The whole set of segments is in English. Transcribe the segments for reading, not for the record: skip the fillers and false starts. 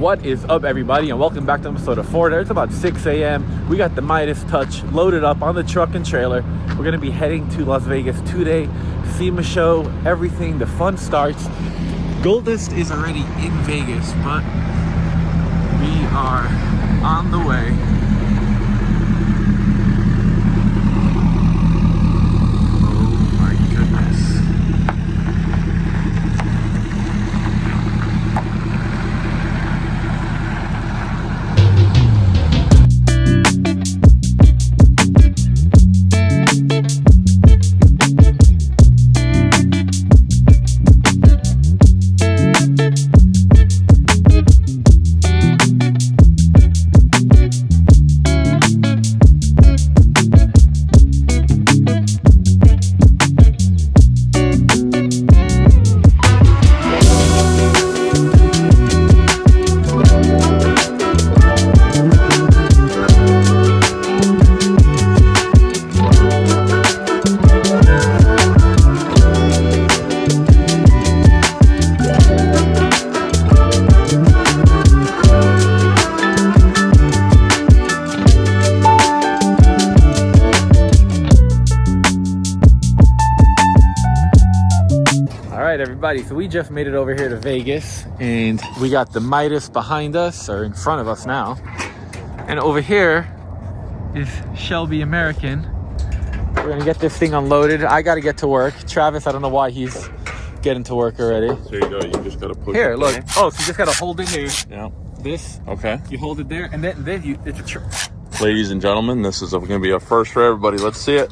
What is up, everybody, and welcome back to episode of Florida. It's about 6 a.m. We got the Midas Touch loaded up on the truck and trailer. We're going to be heading to Las Vegas 2-day SEMA show. Everything, the fun starts. Goldust is already in Vegas, but we are on the way. Oh my goodness. Everybody, so we just made it over here to Vegas, and we got the Midas behind us, or in front of us now, and over here is Shelby American. We're gonna get this thing unloaded. I gotta get to work. Travis, I don't know why he's getting to work already. There you go. You just gotta push here. it Look. there. Oh, so you just gotta hold it here. Yeah. This. Okay. You hold it there, and then you. It's a. Ladies and gentlemen, this is gonna be a first for everybody. Let's see it.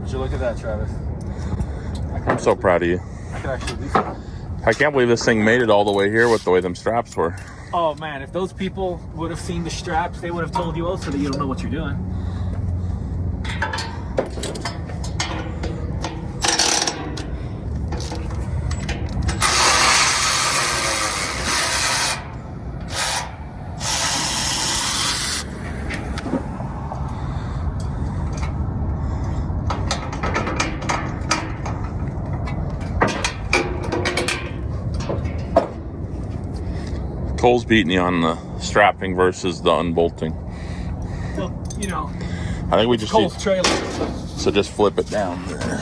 Would you look at that, Travis? I'm so proud of you. I could actually do something. I can't believe this thing made it all the way here with the way them straps were. Oh man, if those people would have seen the straps, they would have told you also that you don't know what you're doing. Cole's beating you on the strapping versus the unbolting. Well, you know, I think we just Cole's need, trailer. so just flip it down there.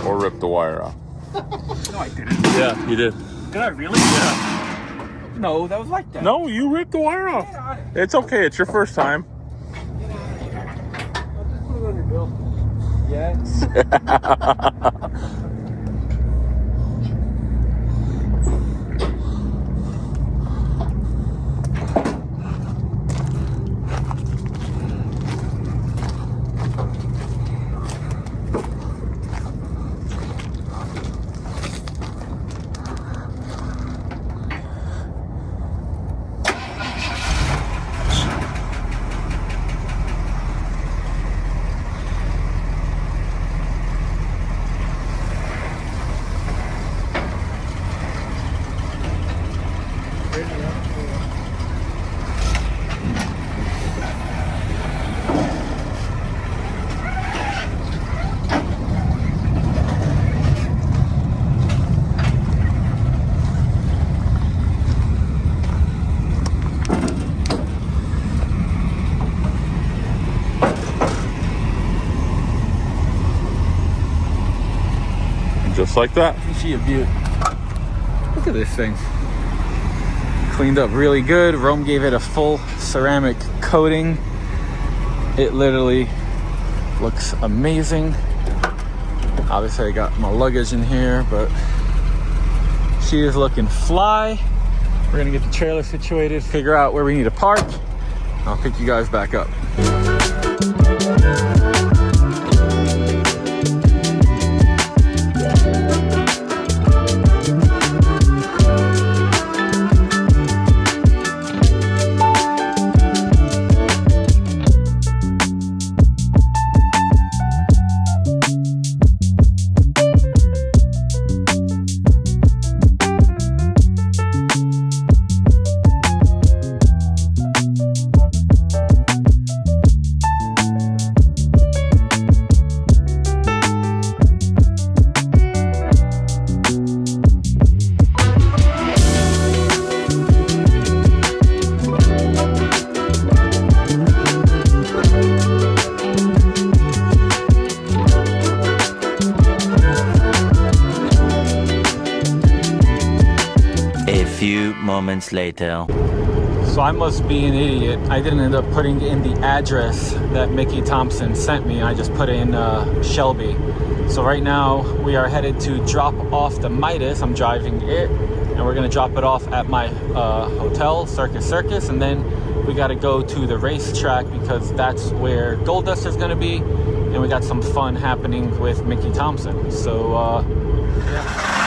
Or rip the wire off. No, I didn't. Yeah, you did. Did I really? Yeah. No, that was like that. No, you ripped the wire off. It's okay. It's your first time. Get out of here. I'll just put it on your bill. Yes. Just like that. Isn't she a beaut? Look at this thing. Cleaned up really good. Rome gave it a full ceramic coating. It literally looks amazing. Obviously I got my luggage in here, but she is looking fly. We're gonna get the trailer situated, figure out where we need to park. I'll pick you guys back up. moments later. So I must be an idiot. I didn't end up putting in the address that Mickey Thompson sent me. I just put in Shelby. So right now we are headed to drop off the Midas. I'm driving it, and we're gonna drop it off at my hotel, Circus, and then we gotta go to the racetrack because that's where Gold Dust is gonna be, and we got some fun happening with Mickey Thompson. So yeah.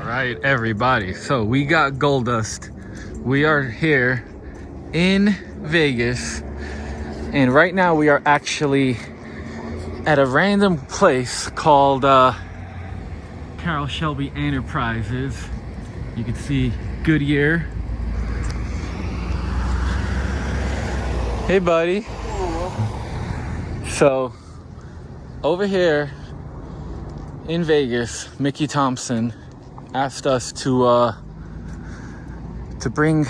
Right, everybody, so we got Gold Dust. We are here in Vegas, and right now we are actually at a random place called Carroll Shelby Enterprises. You can see Goodyear. Hey buddy. So over here in Vegas, Mickey Thompson asked us to bring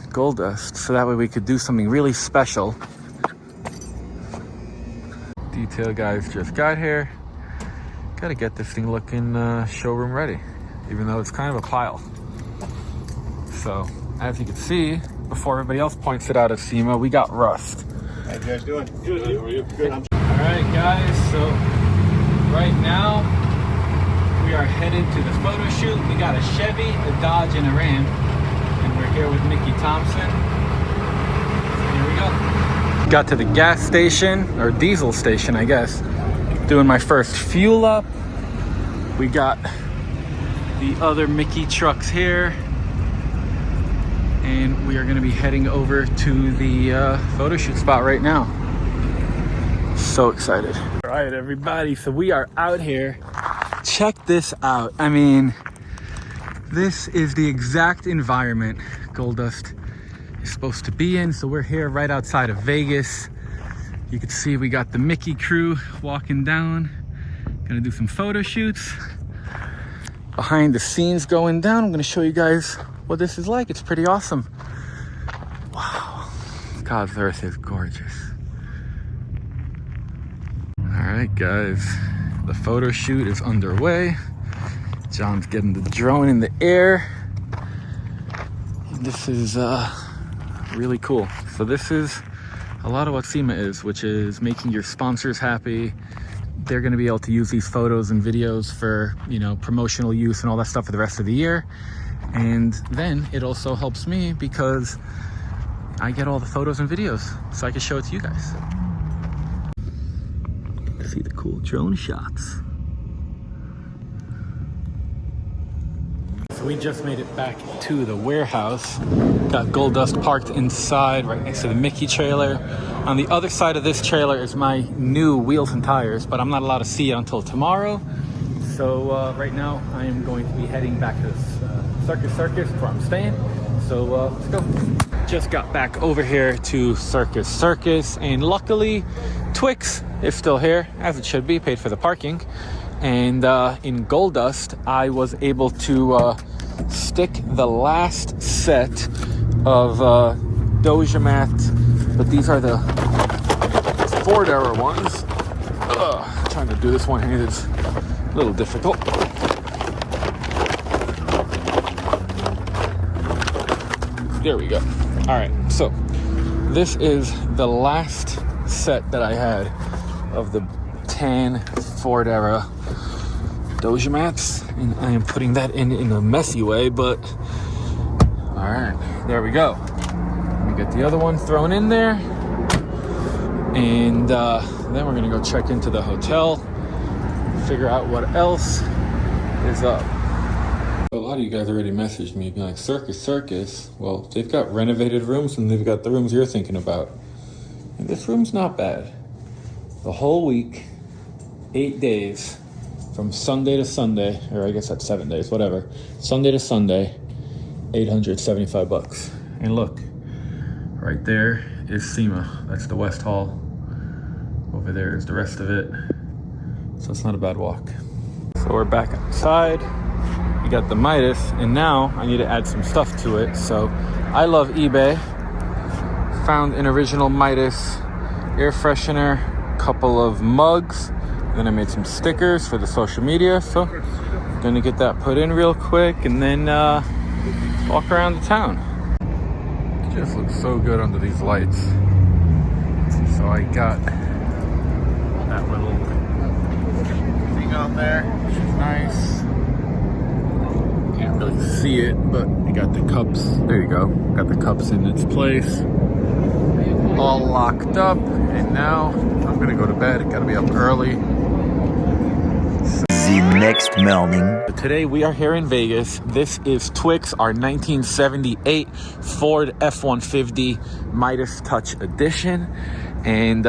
Gold Dust so that way we could do something really special. Detail guys just got here. Gotta get this thing looking showroom ready, even though it's kind of a pile. So as you can see, before everybody else points it out at SEMA, we got Rust. How you guys doing? Good. How are you? Good. All right guys, so right now we are headed to the photo shoot. We got a Chevy, a Dodge, and a Ram, and we're here with Mickey Thompson. So here we go. Got to the gas station, or diesel station, I guess. Doing my first fuel up. We got the other Mickey trucks here, and we are going to be heading over to the photo shoot spot right now. So excited. All right, everybody, so we are out here. Check this out. I mean, this is the exact environment Gold Dust is supposed to be in. So we're here right outside of Vegas. You can see we got the Mickey crew walking down. Gonna do some photo shoots. Behind the scenes going down. I'm gonna show you guys what this is like. It's pretty awesome. Wow. God's earth is gorgeous. All right, guys. The photo shoot is underway. John's getting the drone in the air. This is really cool. So this is a lot of what SEMA is, which is making your sponsors happy. They're gonna be able to use these photos and videos for, you know, promotional use and all that stuff for the rest of the year. And then it also helps me because I get all the photos and videos so I can show it to you guys. See the cool drone shots. So we just made it back to the warehouse. Got Gold Dust parked inside right next to the Mickey trailer. On the other side of this trailer is my new wheels and tires, but I'm not allowed to see it until tomorrow. So right now I am going to be heading back to Circus where I'm staying. So let's go. Just got back over here to Circus, and luckily Twix is still here, as it should be, paid for the parking. And in Gold Dust, I was able to stick the last set of Doja Mat, but these are the Ford era ones. Trying to do this one-handed is a little difficult. There we go. All right, so this is the last set that I had of the tan Ford era Doja Mats, and I am putting that in a messy way, but all right, there we go. Let me get the other one thrown in there, and then we're gonna go check into the hotel, figure out what else is up. A lot of you guys already messaged me being like, Circus. Well, they've got renovated rooms and they've got the rooms you're thinking about. And this room's not bad. The whole week, 8 days, from Sunday to Sunday, or I guess that's 7 days, whatever. Sunday to Sunday, $875. And look, right there is SEMA. That's the West Hall. Over there is the rest of it. So it's not a bad walk. So we're back outside. We got the Midas, and now I need to add some stuff to it. So I love eBay. Found an original Midas air freshener, couple of mugs. Then I made some stickers for the social media. So I'm gonna get that put in real quick and then walk around the town. It just looks so good under these lights. So I got that little thing on there, which is nice. Can't really see it, but I got the cups. There you go. Got the cups in its place. All locked up, and now I'm gonna go to bed. Gotta be up early. The next morning. Today we are here in Vegas. This is Twix, our 1978 Ford F-150 Midas Touch Edition. And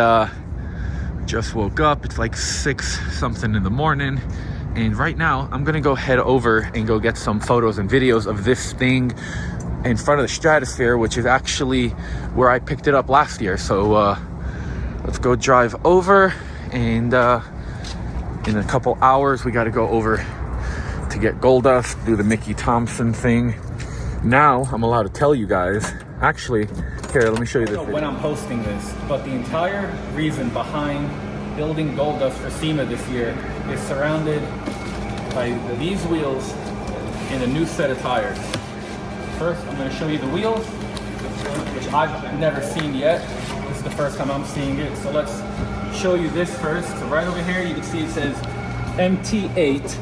just woke up. It's like 6 something in the morning. And right now I'm gonna go head over and go get some photos and videos of this thing in front of the Stratosphere, which is actually where I picked it up last year. So let's go drive over, and in a couple hours we got to go over to get gold dust, do the Mickey Thompson thing. Now I'm allowed to tell you guys, actually, here, let me show you this video. When I'm posting this, but the entire reason behind building gold dust for SEMA this year is surrounded by these wheels and a new set of tires. First, I'm going to show you the wheels, which I've never seen yet. This is the first time I'm seeing it. So let's show you this first. So right over here, you can see it says MT8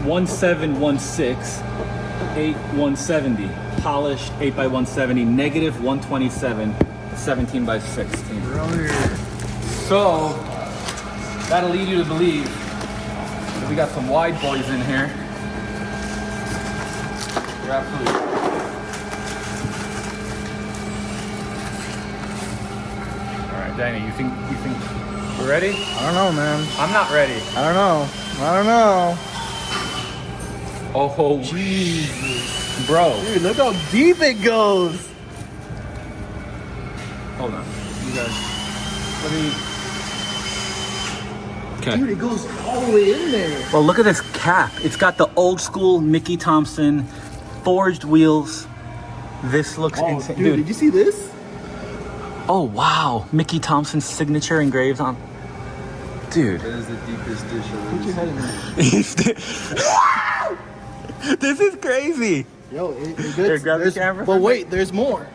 1716 8170. Polished 8x170, negative 127, 17x16. So that'll lead you to believe that we got some wide boys in here. You're absolutely right. Danny, you think we're ready? I don't know, man. I'm not ready. I don't know. Oh, Jesus. Bro. Dude, look how deep it goes. Hold on. You guys. Let me. Okay. Dude, it goes all the way in there. Well, look at this cap. It's got the old school Mickey Thompson forged wheels. This looks insane. Dude, did you see this? Oh, wow. Mickey Thompson's signature engraved on. Dude. That is the deepest dish I've ever seen. This is crazy. Yo, it Here, grab the camera. But wait, there's more.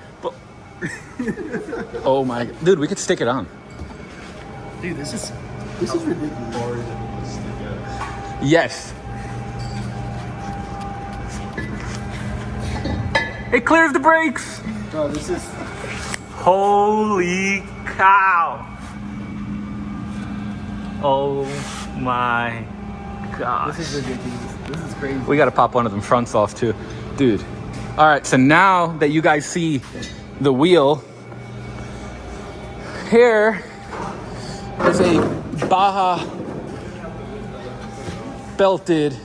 Oh my. Dude, we could stick it on. Dude, this is ridiculous. Yes. It clears the brakes. Bro, this is... Holy cow. Oh my gosh. This is ridiculous. This is crazy. We gotta pop one of them fronts off too. Dude. Alright, so now that you guys see the wheel, here is a Baja belted,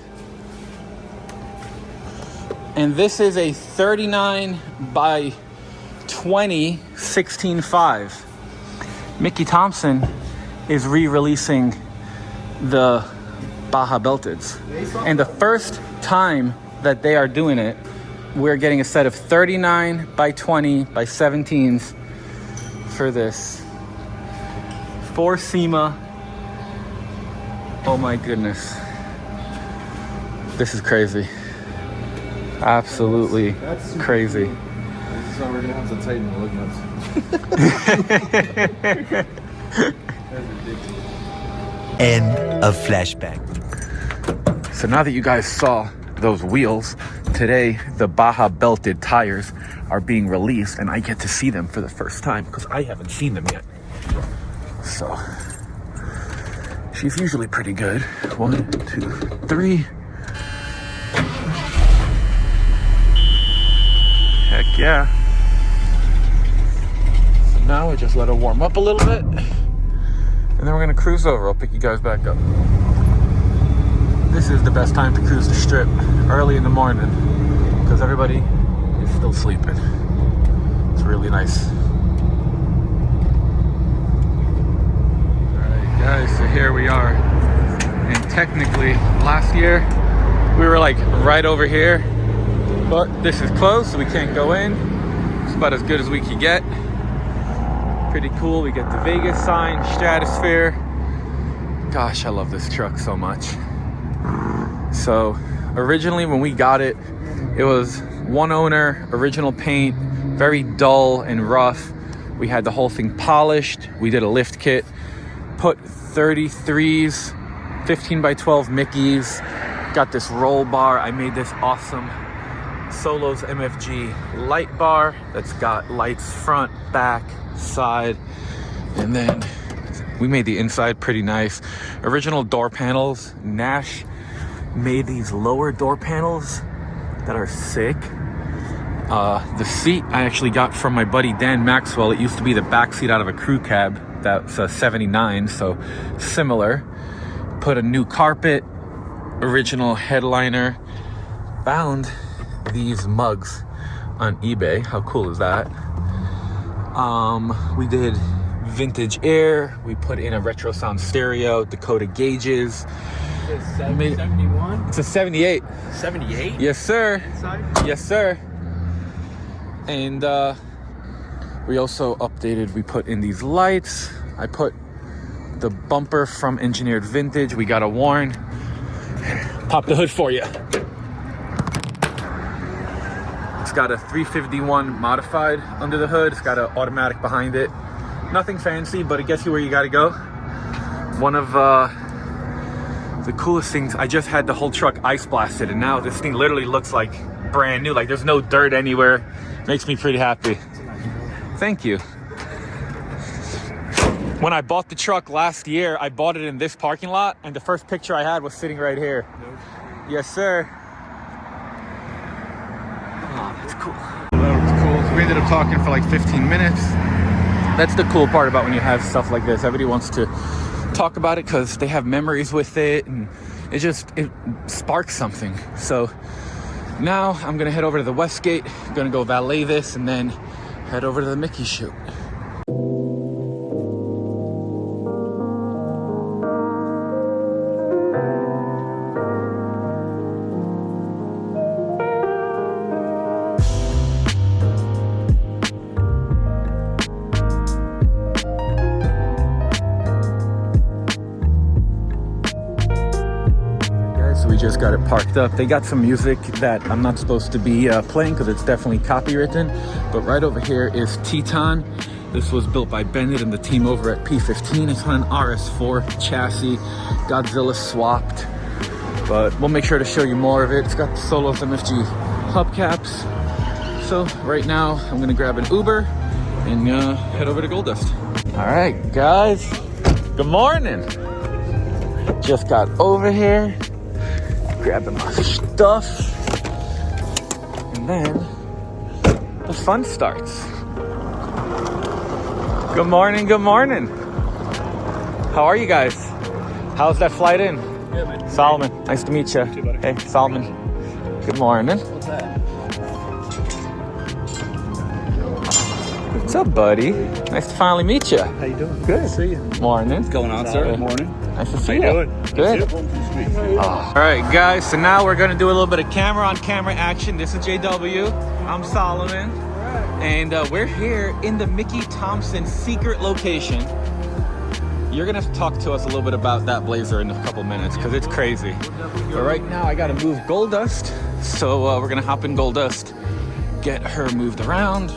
and this is a 39 by 20 16.5. Mickey Thompson is re-releasing the Baja belteds, and the first time that they are doing it, we're getting a set of 39 by 20 by 17s for this for SEMA. Oh my goodness, this is crazy. Absolutely crazy. This is how we're gonna have to tighten the lug nuts. End of flashback. So now that you guys saw those wheels, today the Baja belted tires are being released, and I get to see them for the first time because I haven't seen them yet. So she's usually pretty good. 1, 2, 3. Heck yeah. So now we just let her warm up a little bit, and then we're gonna cruise over. I'll pick you guys back up. This is the best time to cruise the strip, early in the morning, because everybody is still sleeping. It's really nice. Alright guys, so here we are. And technically, last year, we were like right over here, but this is closed, so we can't go in. It's about as good as we could get. Pretty cool. We get the Vegas sign, Stratosphere. Gosh, I love this truck so much. So originally when we got it, it was one owner, original paint, very dull and rough. We had the whole thing polished. We did a lift kit, put 33s, 15 by 12 Mickeys, got this roll bar. I made this awesome Solos MFG light bar that's got lights front, back, side, and then we made the inside pretty nice. Original door panels. Nash made these lower door panels that are sick. The seat I actually got from my buddy Dan Maxwell. It used to be the back seat out of a crew cab. That's a 79, so similar. Put a new carpet, original headliner. Found these mugs on eBay. How cool is that? We did vintage air. We put in a retro sound stereo, Dakota gauges. It's a 71? It's a 78. 78? Yes, sir. Inside? Yes, sir. And we also updated. We put in these lights. I put the bumper from Engineered Vintage. We got a Warn. Pop the hood for you. It's got a 351 modified under the hood. It's got an automatic behind it. Nothing fancy, but it gets you where you gotta go. One of the coolest things, I just had the whole truck ice blasted, and now this thing literally looks like brand new. Like there's no dirt anywhere. Makes me pretty happy. Thank you. When I bought the truck last year, I bought it in this parking lot, and the first picture I had was sitting right here. Yes, sir. Oh, that's cool. That was cool. We ended up talking for like 15 minutes. That's the cool part about when you have stuff like this. Everybody wants to talk about it because they have memories with it, and it sparks something. So now I'm gonna head over to the Westgate, gonna go valet this, and then head over to the Mickey shoot. We just got it parked up. They got some music that I'm not supposed to be playing because it's definitely copywritten, but right over here is Teton. This was built by Bennett and the team over at P15. It's on an RS4 chassis, Godzilla swapped, but we'll make sure to show you more of it. It's got the Solos MFG hubcaps. So right now I'm gonna grab an Uber and head over to Gold Dust. All right, guys, good morning. Just got over here, grabbing my stuff, and then the fun starts. Good morning, good morning. How are you guys? How's that flight in? Good, man. Solomon, nice to meet you. You too, buddy. Hey, Solomon. Good morning. What's that? What's up, buddy? Nice to finally meet you. How you doing? Good. See you. Morning. What's going on, sir? Morning. Nice to see How you. you doing? Good. All right, guys, so now we're going to do a little bit of camera-on-camera action. This is JW. I'm Solomon. And we're here in the Mickey Thompson secret location. You're going to talk to us a little bit about that Blazer in a couple minutes because it's crazy. But right now, I got to move Gold Dust. So we're going to hop in Gold Dust, get her moved around.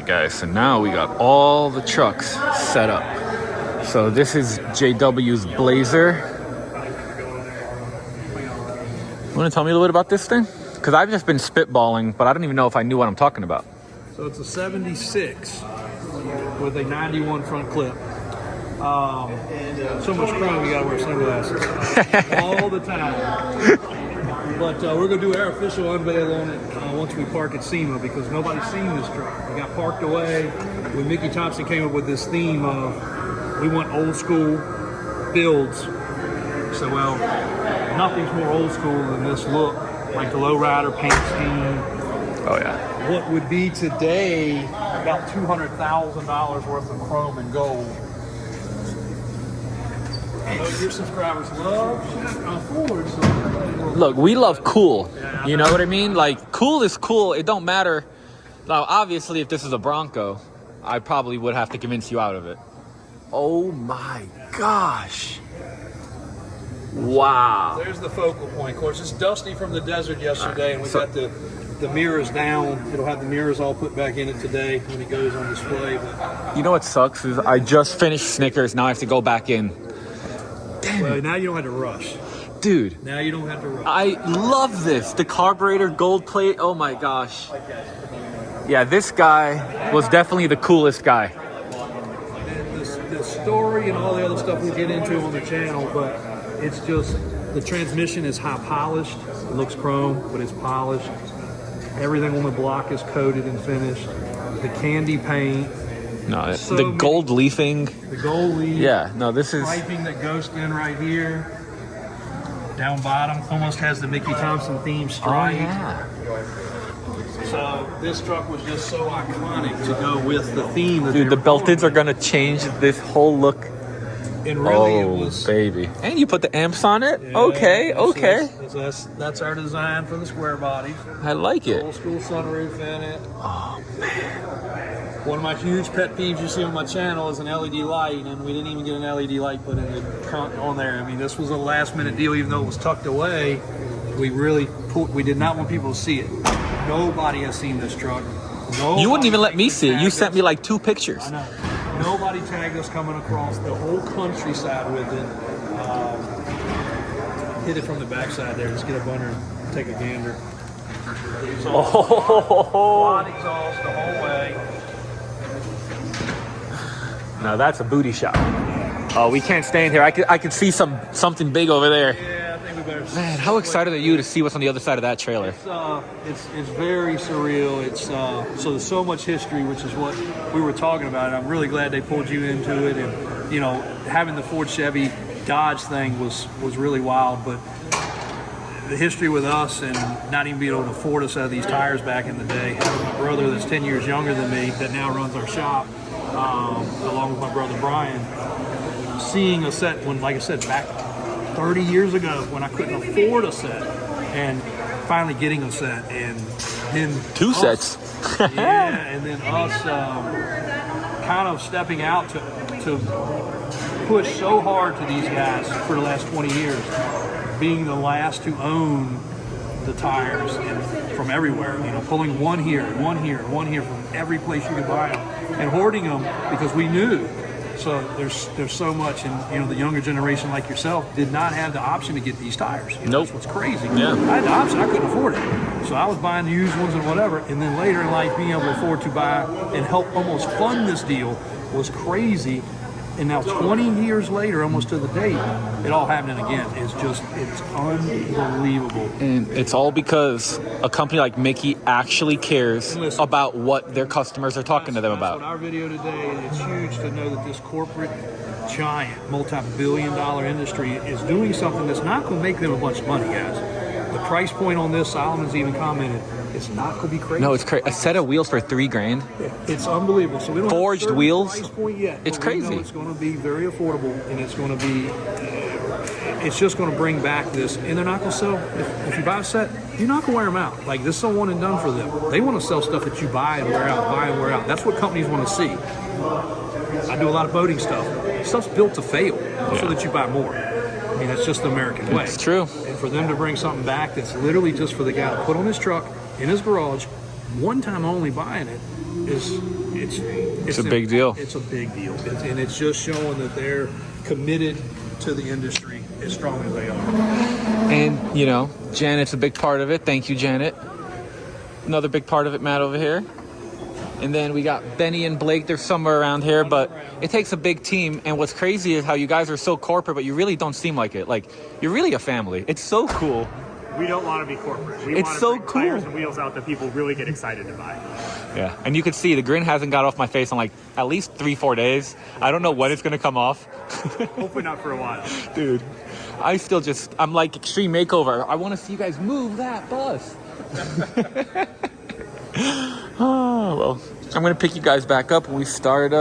right, guys, so now we got all the trucks set up. So this is JW's Blazer. You want to tell me a little bit about this thing? Because I've just been spitballing, but I don't even know if I knew what I'm talking about. So it's a 76 with a 91 front clip. So much chrome, you gotta wear sunglasses all the time. But we're gonna do our official unveil on it once we park at SEMA, because nobody's seen this truck. We got parked away when Mickey Thompson came up with this theme of we want old school builds. So, well, nothing's more old school than this look, like the lowrider paint scheme. Oh, yeah. What would be today about $200,000 worth of chrome and gold. I know your subscribers love Ford, so Look, we love cool. You know what I mean? Like, cool is cool. It don't matter. Now, obviously, if this is a Bronco, I probably would have to convince you out of it. Oh, my gosh. Wow. there's the focal point. Of course, it's dusty from the desert yesterday, and we got the mirrors down. It'll have the mirrors all put back in it today when it goes on display. But You know what sucks is I just finished Snickers. Now I have to go back in. well, now you don't have to rush. Dude, Now you don't have to rush. I love this. The carburetor gold plate. Oh, my gosh. Yeah, this guy was definitely the coolest guy. And the story and all the other stuff we'll get into on the channel, but it's just the transmission is high polished. It looks chrome, but it's polished. Everything on the block is coated and finished. The candy paint, No, So the many- gold leafing. the gold leaf, Yeah, no, this is... striping that goes in right here. Down bottom almost has the Mickey Thompson theme Oh, stripe. yeah. So this truck was just so iconic to go with the theme. That Dude, they the were going Belteds are with. going to change this whole look. And really, it Oh, was. baby. And you put the amps on it? Yeah, Okay, that's- okay. That's our design for the square body. I like it. Old school sunroof in it. Oh man! One of my huge pet peeves you see on my channel is an LED light, and we didn't even get an LED light put in on there. I mean, this was a last minute deal, even though it was tucked away. We did not want people to see it. Nobody has seen this truck. You wouldn't even let me see it. You tagged sent me us. like 2 pictures. I know. Nobody tagged us coming across the whole countryside with it. Hit it from the backside there. Just get up under and take a gander. Quad exhaust the whole way. Now that's a booty shot. Oh, we can't stand here. I could see something big over there. Yeah, I think we better. Man, how excited are you to see what's on the other side of that trailer? It's very surreal. So there's so much history, which is what we were talking about. And I'm really glad they pulled you into it. And having the Ford, Chevy, Dodge thing was really wild. But the history with us and not even being able to afford a set of these tires back in the day. Having my brother that's 10 years younger than me that now runs our shop, along with my brother Brian, seeing a set when, like I said, back 30 years ago when I couldn't afford a set, and finally getting a set, and then 2 sets. yeah, and then us kind of stepping out to push so hard to these guys for the last 20 years, being the last to own the tires and from everywhere, pulling one here, one from every place you could buy them, and hoarding them because we knew. So there's so much, and the younger generation like yourself did not have the option to get these tires. Nope. That's what's crazy. Yeah. I had the option, I couldn't afford it. So I was buying the used ones and whatever, and then later in life being able to afford to buy and help almost fund this deal was crazy. And now 20 years later, almost to the date, it all happening again. It's unbelievable. And it's all because a company like Mickey actually cares Listen. about what their customers are talking to them That's about. what our video today, it's huge to know that this corporate giant, multi-billion-dollar industry is doing something that's not going to make them a bunch of money, guys. The price point on this, Solomon's even commented, it's not going to be crazy. No, it's crazy. A set of wheels for $3,000. It's unbelievable. So we don't Forged have a certain wheels? price point yet. It's but we know crazy. it's going to be very affordable, and it's going to be. It's just going to bring back this, and they're not going to sell. If you buy a set, you're not going to wear them out. Like, this is a one and done for them. They want to sell stuff that you buy and wear out, buy and wear out. That's what companies want to see. I do a lot of boating stuff. Stuff's built to fail, so that you buy more. I mean, that's just the American way. It's true. And for them to bring something back that's literally just for the guy to put on his truck in his garage, one time only buying it, it's a big deal. It's a big deal, and it's just showing that they're committed to the industry as strong as they are. And, you know, Janet's a big part of it. Thank you, Janet. Another big part of it, Matt, over here. And then we got Benny and Blake. They're somewhere around here, but it takes a big team. And what's crazy is how you guys are so corporate, but you really don't seem like it. Like, you're really a family. It's so cool. We don't want to be corporate. We It's want to so bring cool. tires and wheels out that people really get excited to buy. Yeah, and you can see the grin hasn't got off my face in like at least 3-4 days. I don't know when it's gonna come off. Hopefully not for a while. Dude, I'm like extreme makeover. I want to see you guys move that bus. Oh, well, I'm gonna pick you guys back up when we start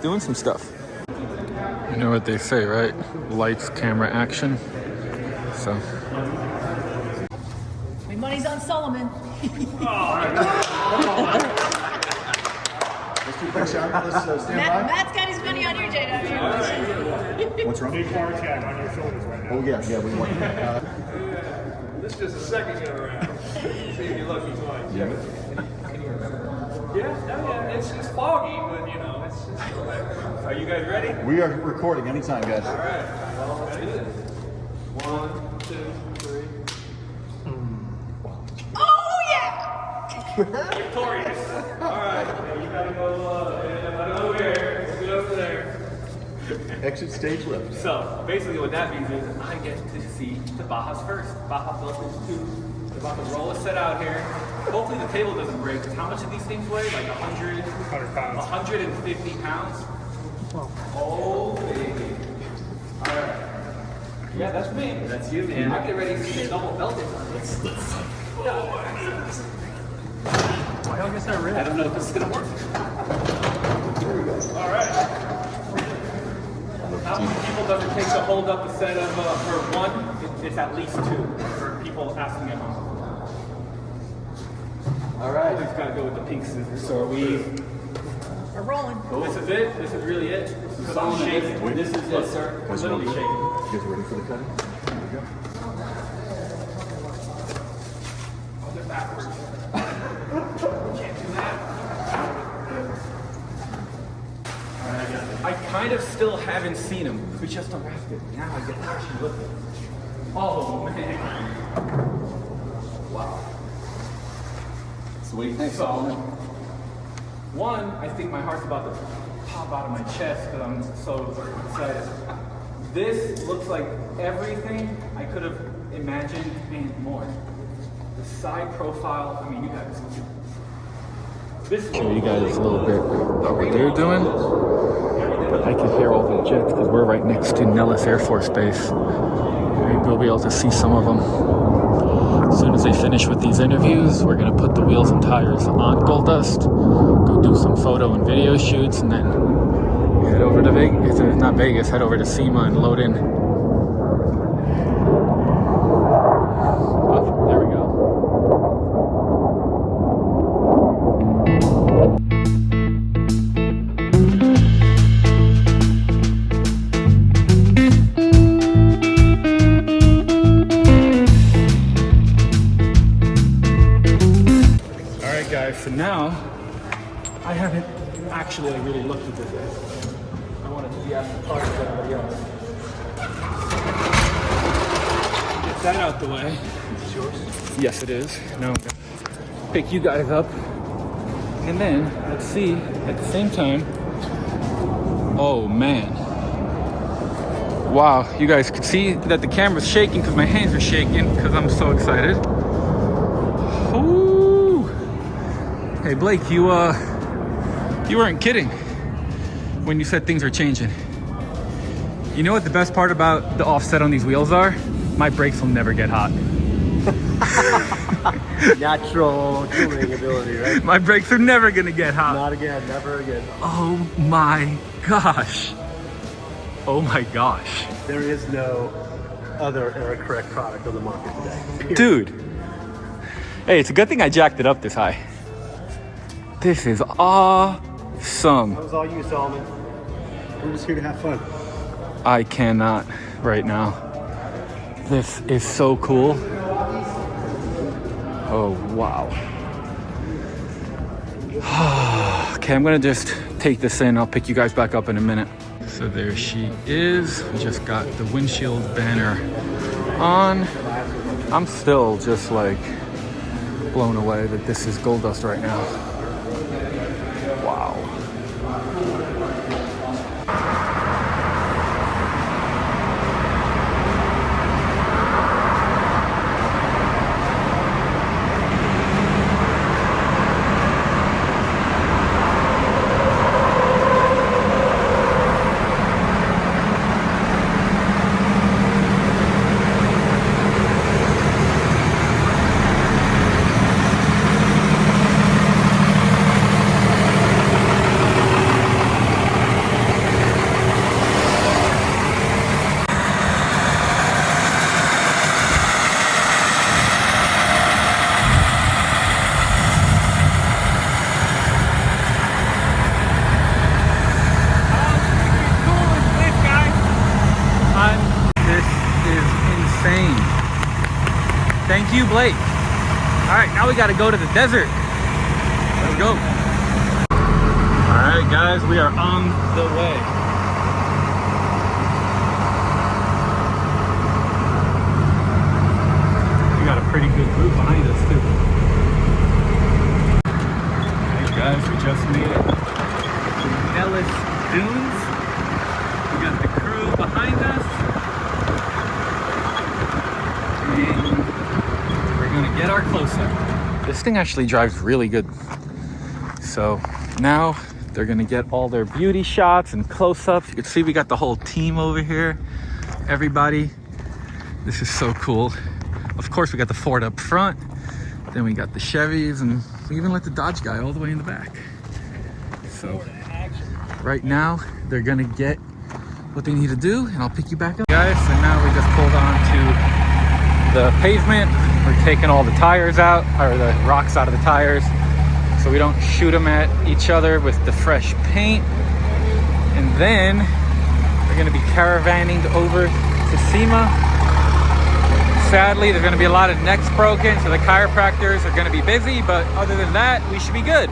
doing some stuff. You know what they say, right? Lights, camera, action. So. My money's on Solomon. Matt's got his money on your Jada. What's wrong? Big bar tag on your shoulders right now. Oh yeah, we want. This is just a second go around. See if you lucky twice. Yeah. Yeah, it's foggy, but you know, it's just. Are you guys ready? We are recording anytime, guys. All right. Well, let's do this. 1, 2, 3. Oh yeah! Victorious. All right. You gotta go over here. Let's go over there. Exit stage left. So basically, what that means is I get to see the Bajas first. Baja built this too. They're about to roll a set out here. Hopefully the table doesn't break. How much do these things weigh? Like 100 pounds. 150 pounds. Oh baby. All right. Yeah, that's me. That's you, man. I get ready to see double belted. Let's. Why don't I get that red? I don't know if this is gonna work. Here we go. All right. How many people does it take to hold up a set of for one? It's at least 2 for people asking at home. All right. Just gotta go with the pink scissors. So are we? We're rolling. This is it. This is really it. Because I'm shaking. This is it, sir. I'm literally shaking. You guys ready for the cutting? Here we go. Oh, they're backwards. Can't do that. I kind of still haven't seen him. We just unwrapped it. Now I get to actually look at it. Oh, man. Wow. So what do you think, Solomon? One, I think my heart's about to pop out of my chest because I'm so excited. This looks like everything I could have imagined and more. The side profile, I mean, you guys. Show you guys a little bit of what they're doing. I can hear all the jets because we're right next to Nellis Air Force Base. We'll be able to see some of them. As soon as they finish with these interviews, we're gonna put the wheels and tires on Gold Dust, go do some photo and video shoots, and then head over to Vegas. Not Vegas, head over to SEMA and load in. Oh, there we go. So now, I haven't actually really looked at this. I wanted to be as part of everybody else. Get that out the way. Is this yours? Yes, it is. Now I'm gonna pick you guys up. And then, let's see, at the same time, oh man. Wow, you guys can see that the camera's shaking because my hands are shaking because I'm so excited. Ooh. Hey Blake, you weren't kidding when you said things are changing. You know what the best part about the offset on these wheels are? My brakes will never get hot. Natural cooling ability, right? My brakes are never gonna get hot. Not again, never again. Oh my gosh. Oh my gosh. There is no other error-correct product on the market today. Period. Dude. Hey, it's a good thing I jacked it up this high. This is awesome. That was all you, Solomon. We're just here to have fun. I cannot right now. This is so cool. Oh, wow. Okay, I'm gonna just take this in. I'll pick you guys back up in a minute. So there she is. We just got the windshield banner on. I'm still just like blown away that this is gold dust right now. Wow. Thank you, Blake. All right, now we got to go to the desert. Let's go. All right, guys, we are on the way. We got a pretty good group behind us, too. All right, guys, we just made it to Nellis Dunes. We got the crew behind us. And gonna get our close-up. This thing actually drives really good. So now they're gonna get all their beauty shots and close-ups. You can see we got the whole team over here. Everybody. This is so cool. Of course, we got the Ford up front. Then we got the Chevys, and we even let the Dodge guy all the way in the back. So right now they're gonna get what they need to do, and I'll pick you back up. Guys, so now we just pulled on to the pavement. We're taking all the tires out, or the rocks out of the tires, so we don't shoot them at each other with the fresh paint. And then we're gonna be caravanning over to SEMA. Sadly, there's gonna be a lot of necks broken, so the chiropractors are gonna be busy, but other than that, we should be good.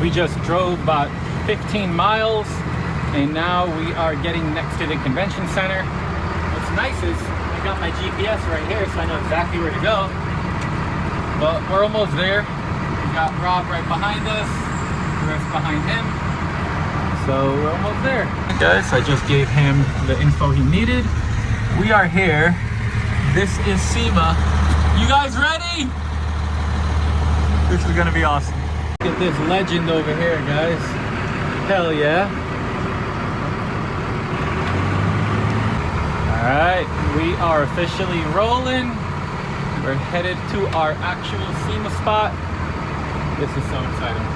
We just drove about 15 miles and now we are getting next to the convention center. What's nice is I got my GPS right here, so I know exactly where to go. But we're almost there. We got Rob right behind us, the rest behind him. So we're almost there. Guys, I just gave him the info he needed. We are here. This is SEMA. You guys ready? This is gonna be awesome. Look at this legend over here, guys. Hell yeah. All right, we are officially rolling. We're headed to our actual SEMA spot. This is so exciting.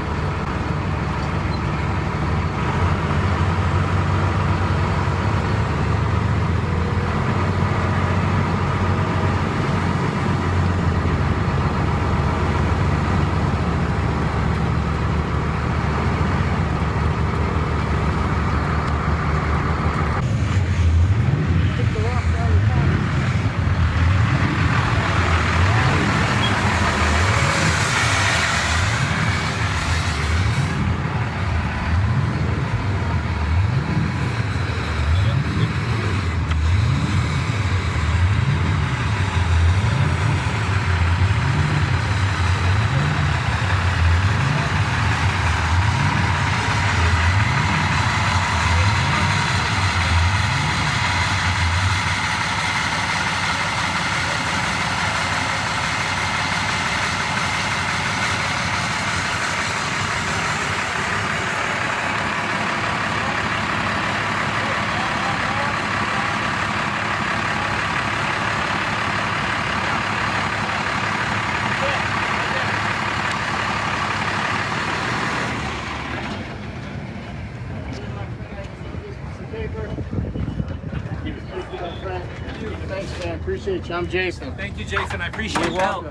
Appreciate you. I'm Jason. Thank you, Jason. I appreciate your help.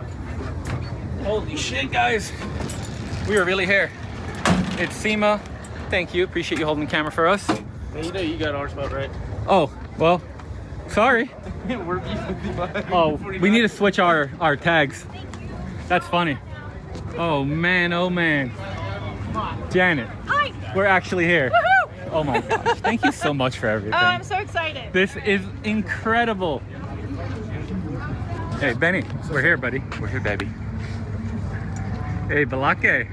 Holy shit, guys. We are really here. It's SEMA. Thank you. Appreciate you holding the camera for us. Hey, you know you got our spot right. Oh, well, sorry. We're Oh, we need to switch our tags. That's funny. Oh, man. Oh, man. Janet. Hi. We're actually here. Woohoo! Oh, my gosh. Thank you so much for everything. Oh, I'm so excited. This is incredible. Hey, Benny, we're here, buddy. We're here, baby. Hey, Balake.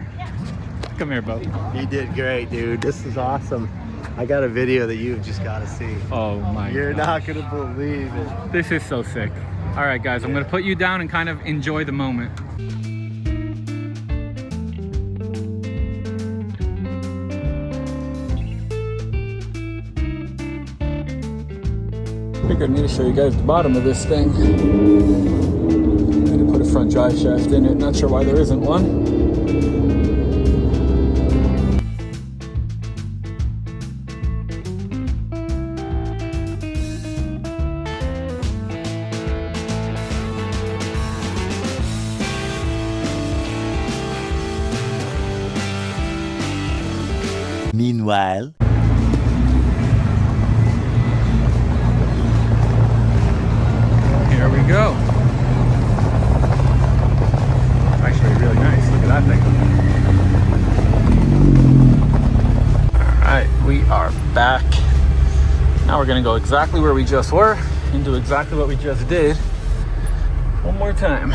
Come here, bub. You did great, dude. This is awesome. I got a video that you've just got to see. Oh my God. You're not going to believe it. This is so sick. All right, guys, I'm going to put you down and kind of enjoy the moment. I think I need to show you guys the bottom of this thing. I need to put a front drive shaft in it. Not sure why there isn't one. Meanwhile, Here we go. It's actually really nice. Look at that thing. Alright, we are back. Now we're going to go exactly where we just were and do exactly what we just did one more time.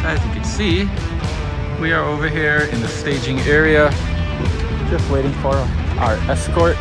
As you can see, we are over here in the staging area, just waiting for our escort.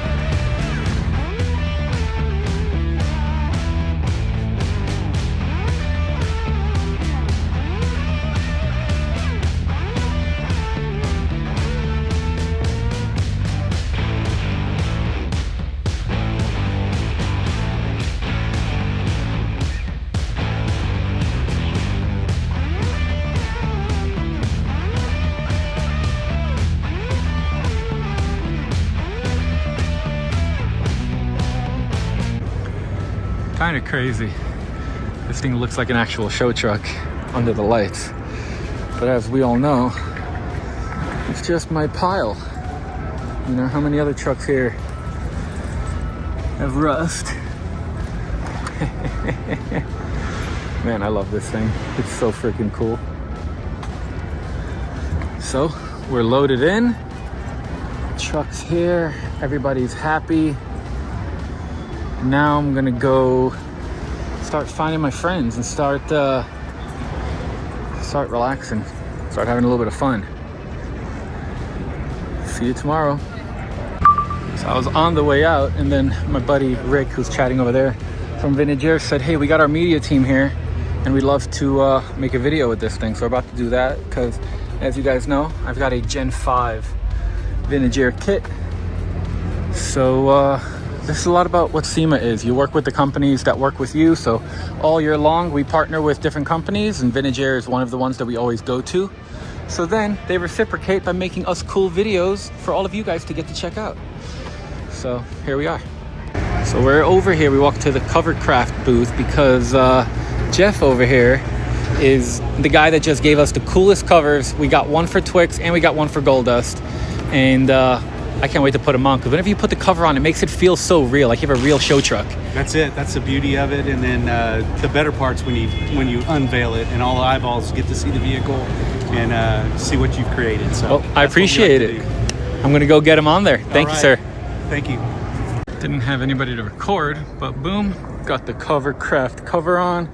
Kind of crazy. This thing looks like an actual show truck under the lights. But as we all know, it's just my pile. You know, how many other trucks here have rust? Man, I love this thing. It's so freaking cool. So, we're loaded in. Truck's here. Everybody's happy. Now I'm gonna go start finding my friends and start relaxing, start having a little bit of fun. See you tomorrow. So I was on the way out, and then my buddy Rick, who's chatting over there from Vintage, said, hey, we got our media team here and we'd love to make a video with this thing. So we're about to do that because, as you guys know, I've got a Gen 5 Vintage kit. So this is a lot about what SEMA is. You work with the companies that work with you. So all year long, we partner with different companies, and Vintage is one of the ones that we always go to. So then they reciprocate by making us cool videos for all of you guys to get to check out. So here we are. So we're over here. We walked to the Covercraft booth because Jeff over here is the guy that just gave us the coolest covers. We got one for Twix and we got one for Gold Dust. And I can't wait to put them on, because whenever you put the cover on, it makes it feel so real, like you have a real show truck. That's it. That's the beauty of it. And then the better part's when you unveil it and all the eyeballs get to see the vehicle and see what you've created. So well, I appreciate it. I'm going to go get them on there. Thank you, sir. Thank you. Didn't have anybody to record, but boom, got the Covercraft cover on.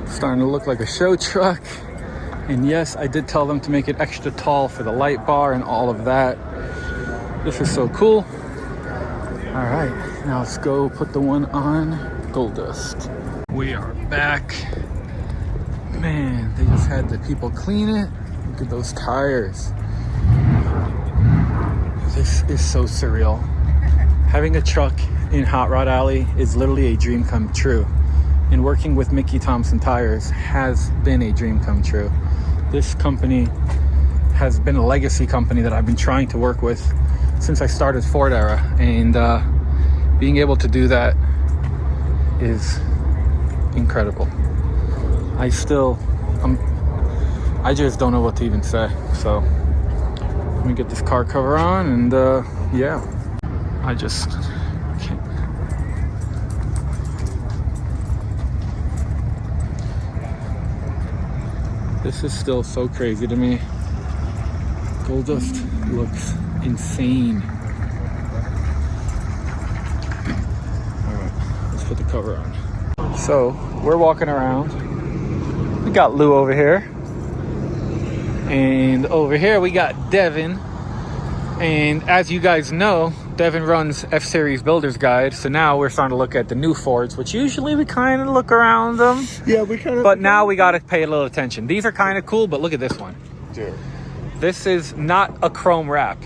Starting to look like a show truck. And yes, I did tell them to make it extra tall for the light bar and all of that. This is so cool. All right, now let's go put the one on Gold Dust. We are back. Man, they just had the people clean it. Look at those tires. This is so surreal. Having a truck in Hot Rod Alley is literally a dream come true. and working with Mickey Thompson Tires has been a dream come true. This company has been a legacy company that I've been trying to work with since I started Ford Era, and being able to do that is incredible. I just don't know what to even say. So let me get this car cover on, and yeah, I just can't. This is still so crazy to me. Gold dust looks insane. All right, let's put the cover on. So we're walking around. We got Lou over here. And over here we got Devin. And as you guys know, Devin runs F-Series Builder's Guide. So now we're starting to look at the new Fords, which usually we kind of look around them. Yeah, we kind of. But now we got to pay a little attention. These are kind of cool, but look at this one. Dude. This is not a chrome wrap.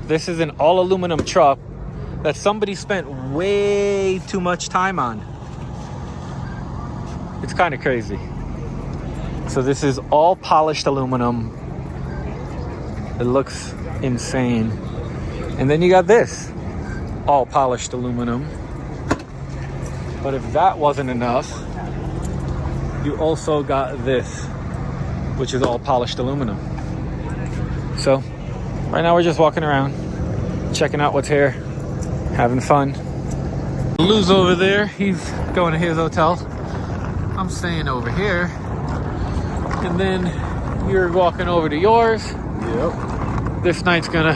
This is an all aluminum truck that somebody spent way too much time on. It's kind of crazy. So this is all polished aluminum. It looks insane. And then you got this, all polished aluminum. But if that wasn't enough, you also got this, which is all polished aluminum. So right now we're just walking around, checking out what's here, having fun. Lou's over there, he's going to his hotel. I'm staying over here. And then you're walking over to yours. Yep. This night's gonna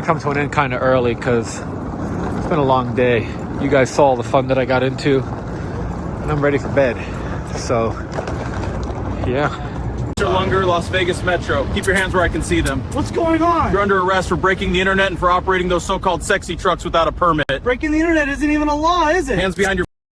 come to an end kind of early because it's been a long day. You guys saw the fun that I got into, and I'm ready for bed. So yeah. Mr. Lunger, Las Vegas Metro. Keep your hands where I can see them. What's going on? You're under arrest for breaking the internet and for operating those so-called sexy trucks without a permit. Breaking the internet isn't even a law, is it? Hands behind your